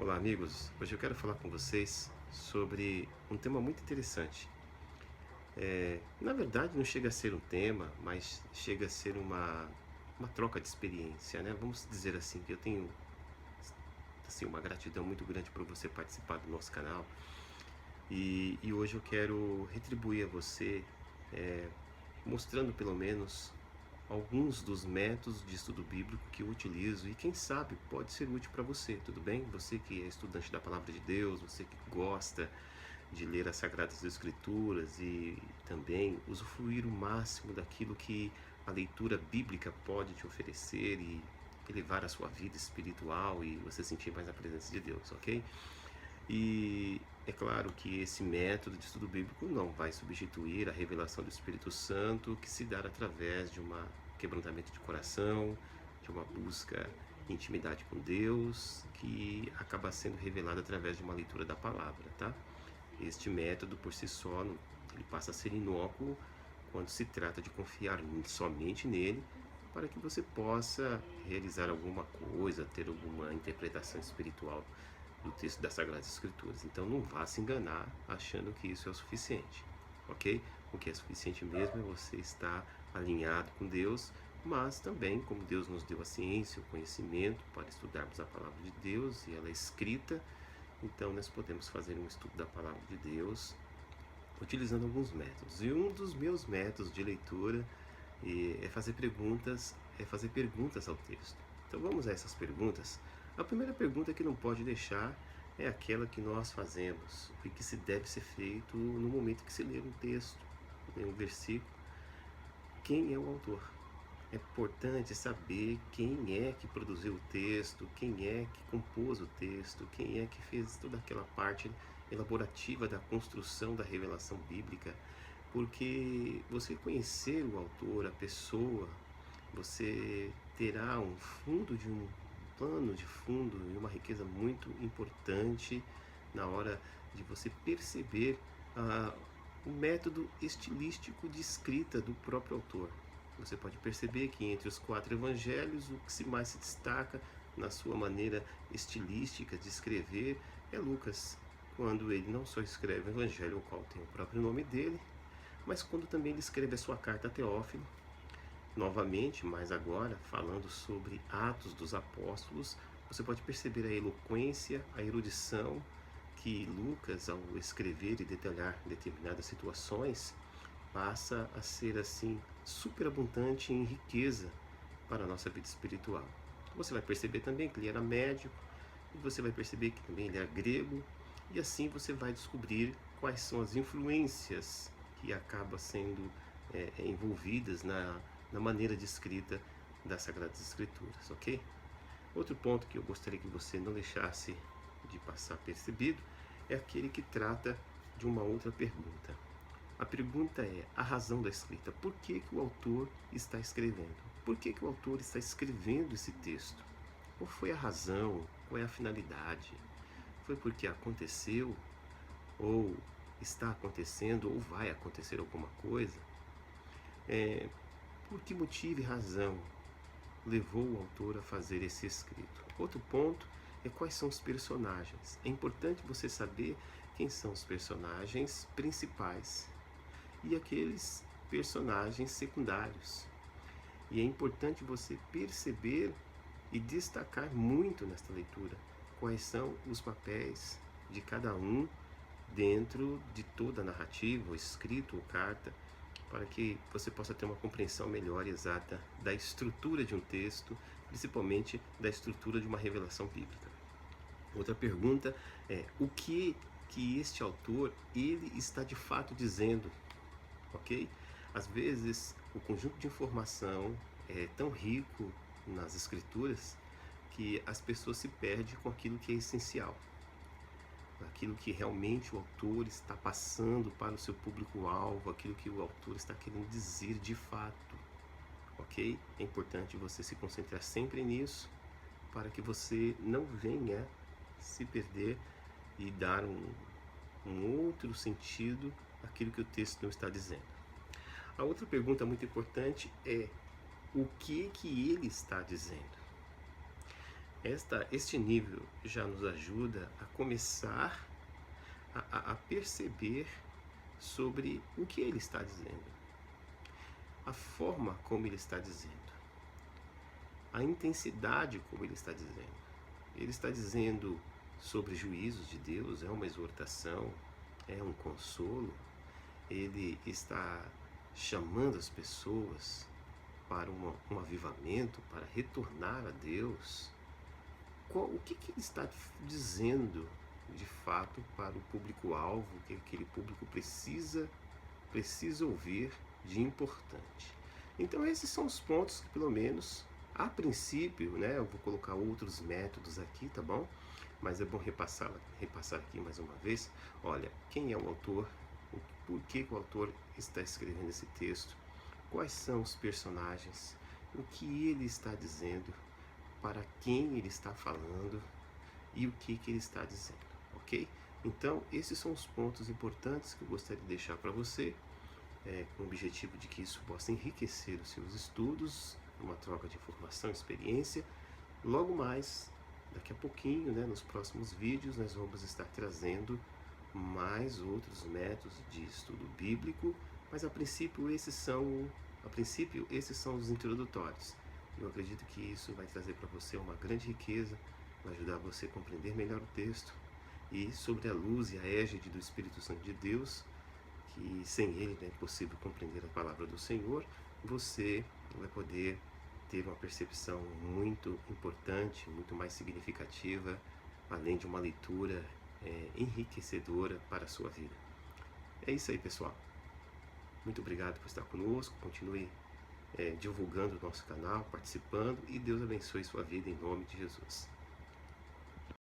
Olá, amigos. Hoje eu quero falar com vocês sobre um tema muito interessante. Na verdade, não chega a ser um tema, mas chega a ser uma troca de experiência, né? Vamos dizer assim, que eu tenho assim, uma gratidão muito grande por você participar do nosso canal. E hoje eu quero retribuir a você, eh, mostrando pelo menos alguns dos métodos de estudo bíblico que eu utilizo e quem sabe pode ser útil para você, tudo bem? Você que é estudante da Palavra de Deus, você que gosta de ler as Sagradas Escrituras e também usufruir o máximo daquilo que a leitura bíblica pode te oferecer e elevar a sua vida espiritual e você sentir mais a presença de Deus, ok? E é claro que esse método de estudo bíblico não vai substituir a revelação do Espírito Santo que se dá através de um quebrantamento de coração, de uma busca em intimidade com Deus, que acaba sendo revelada através de uma leitura da palavra, tá? Este método por si só, ele passa a ser inócuo quando se trata de confiar somente nele para que você possa realizar alguma coisa, ter alguma interpretação espiritual do texto das Sagradas Escrituras. Então não vá se enganar achando que isso é o suficiente, ok? O que é suficiente mesmo é você estar alinhado com Deus, mas também, como Deus nos deu a ciência, o conhecimento para estudarmos a Palavra de Deus e ela é escrita, então nós podemos fazer um estudo da Palavra de Deus utilizando alguns métodos. E um dos meus métodos de leitura é fazer perguntas ao texto. Então vamos a essas perguntas. A primeira pergunta que não pode deixar é aquela que nós fazemos e que se deve ser feito no momento que se lê um texto, um versículo. Quem é o autor? É importante saber quem é que produziu o texto, quem é que compôs o texto, quem é que fez toda aquela parte elaborativa da construção da revelação bíblica, porque você conhecer o autor, a pessoa, você terá um fundo de um plano de fundo e uma riqueza muito importante na hora de você perceber o método estilístico de escrita do próprio autor. Você pode perceber que entre os 4 evangelhos, o que mais se destaca na sua maneira estilística de escrever é Lucas, quando ele não só escreve o evangelho, o qual tem o próprio nome dele, mas quando também ele escreve a sua carta a Teófilo, novamente, mas agora falando sobre Atos dos Apóstolos, você pode perceber a eloquência, a erudição que Lucas, ao escrever e detalhar determinadas situações, passa a ser assim superabundante em riqueza para a nossa vida espiritual. Você vai perceber também que ele era médico, e você vai perceber que também ele era grego, e assim você vai descobrir quais são as influências que acabam sendo envolvidas na maneira de escrita das Sagradas Escrituras, ok? Outro ponto que eu gostaria que você não deixasse de passar percebido é aquele que trata de uma outra pergunta. A pergunta é a razão da escrita. Por que o autor está escrevendo? Por que o autor está escrevendo esse texto? Qual foi a razão? Qual é a finalidade? Foi porque aconteceu? Ou está acontecendo? Ou vai acontecer alguma coisa? Por que motivo e razão levou o autor a fazer esse escrito? Outro ponto é quais são os personagens. É importante você saber quem são os personagens principais e aqueles personagens secundários. E é importante você perceber e destacar muito nesta leitura quais são os papéis de cada um dentro de toda a narrativa, ou escrito ou carta, para que você possa ter uma compreensão melhor e exata da estrutura de um texto, principalmente da estrutura de uma revelação bíblica. Outra pergunta é o que este autor ele está de fato dizendo, ok? Às vezes o conjunto de informação é tão rico nas escrituras que as pessoas se perdem com aquilo que é essencial, aquilo que realmente o autor está passando para o seu público-alvo, aquilo que o autor está querendo dizer de fato, ok? É importante você se concentrar sempre nisso para que você não venha se perder e dar um outro sentido àquilo que o texto não está dizendo. A outra pergunta muito importante é o que ele está dizendo. Este nível já nos ajuda a começar a perceber sobre o que ele está dizendo, a forma como ele está dizendo, a intensidade como ele está dizendo. Ele está dizendo sobre juízos de Deus, é uma exortação, é um consolo. Ele está chamando as pessoas para um avivamento, para retornar a Deus. O que ele está dizendo de fato para o público-alvo, que aquele público precisa ouvir de importante? Então esses são os pontos que, pelo menos a princípio, né, eu vou colocar outros métodos aqui, tá bom? Mas é bom repassar aqui mais uma vez. Olha, quem é o autor? Por que o autor está escrevendo esse texto? Quais são os personagens? O que ele está dizendo? Para quem ele está falando? E o que ele está dizendo, ok? Então, esses são os pontos importantes que eu gostaria de deixar para você, com o objetivo de que isso possa enriquecer os seus estudos, uma troca de informação, experiência. Logo mais, daqui a pouquinho, né, nos próximos vídeos, nós vamos estar trazendo mais outros métodos de estudo bíblico, mas a princípio esses são os introdutórios. Eu acredito que isso vai trazer para você uma grande riqueza, vai ajudar você a compreender melhor o texto e sobre a luz e a égide do Espírito Santo de Deus, que sem ele não é possível compreender a palavra do Senhor, você vai poder ter uma percepção muito importante, muito mais significativa, além de uma leitura enriquecedora para a sua vida. É isso aí, pessoal. Muito obrigado por estar conosco. Continue divulgando o nosso canal, participando, e Deus abençoe sua vida em nome de Jesus.